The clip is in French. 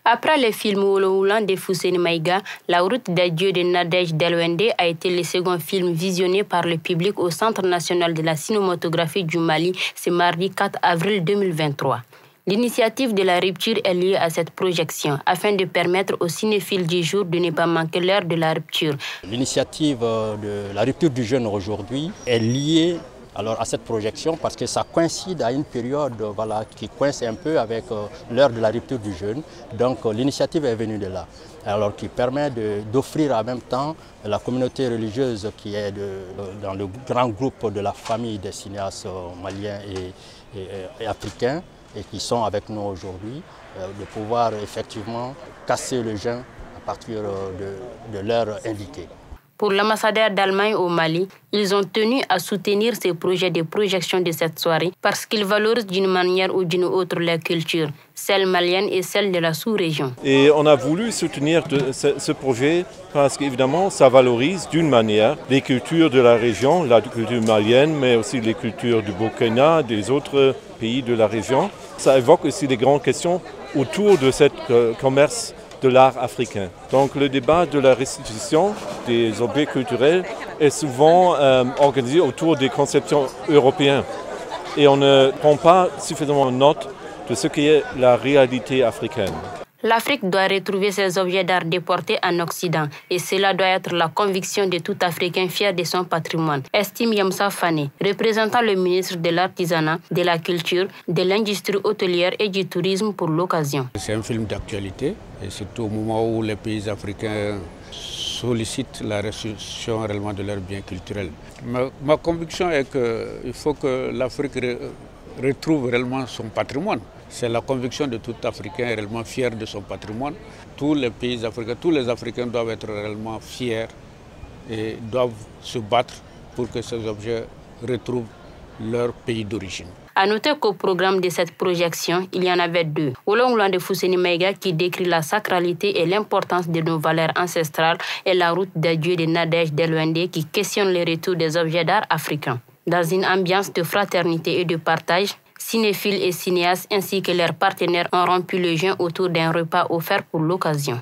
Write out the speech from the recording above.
Après le film Wolo de Fousseni Maïga, La route des dieux de Nadège Delwende a été le second film visionné par le public au Centre national de la cinématographie du Mali ce mardi 4 avril 2023. L'initiative de la rupture est liée à cette projection afin de permettre aux cinéphiles du jour de ne pas manquer l'heure de la rupture. L'initiative de la rupture du jeûne aujourd'hui est liée à cette projection parce que ça coïncide à une période qui coïncide un peu avec l'heure de la rupture du jeûne. Donc l'initiative est venue de là, qui permet d'offrir en même temps la communauté religieuse qui est dans le grand groupe de la famille des cinéastes maliens et africains et qui sont avec nous aujourd'hui, de pouvoir effectivement casser le jeûne à partir de l'heure indiquée. Pour l'ambassadeur d'Allemagne au Mali, ils ont tenu à soutenir ces projets de projection de cette soirée parce qu'ils valorisent d'une manière ou d'une autre la culture, celle malienne et celle de la sous-région. Et on a voulu soutenir ce projet parce qu'évidemment, ça valorise d'une manière les cultures de la région, la culture malienne, mais aussi les cultures du Burkina, des autres pays de la région. Ça évoque aussi des grandes questions autour de ce commerce de l'art africain. Donc le débat de la restitution des objets culturels est souvent organisé autour des conceptions européennes. Et on ne prend pas suffisamment note de ce qu'est la réalité africaine. L'Afrique doit retrouver ses objets d'art déportés en Occident et cela doit être la conviction de tout Africain fier de son patrimoine, estime Yamsa Fane, représentant le ministre de l'Artisanat, de la Culture, de l'Industrie hôtelière et du Tourisme pour l'occasion. C'est un film d'actualité et surtout au moment où les pays africains sollicitent la restitution réellement de leurs biens culturels. Ma conviction est qu'il faut que l'Afrique retrouve réellement son patrimoine. C'est la conviction de tout Africain réellement fier de son patrimoine. Tous les pays africains, tous les Africains doivent être réellement fiers et doivent se battre pour que ces objets retrouvent leur pays d'origine. À noter qu'au programme de cette projection, il y en avait deux. Wolo de Fousseni Maïga qui décrit la sacralité et l'importance de nos valeurs ancestrales et La route des dieux de Nadège Delwende qui questionne le retour des objets d'art africains. Dans une ambiance de fraternité et de partage, cinéphiles et cinéastes ainsi que leurs partenaires ont rompu le jeûne autour d'un repas offert pour l'occasion.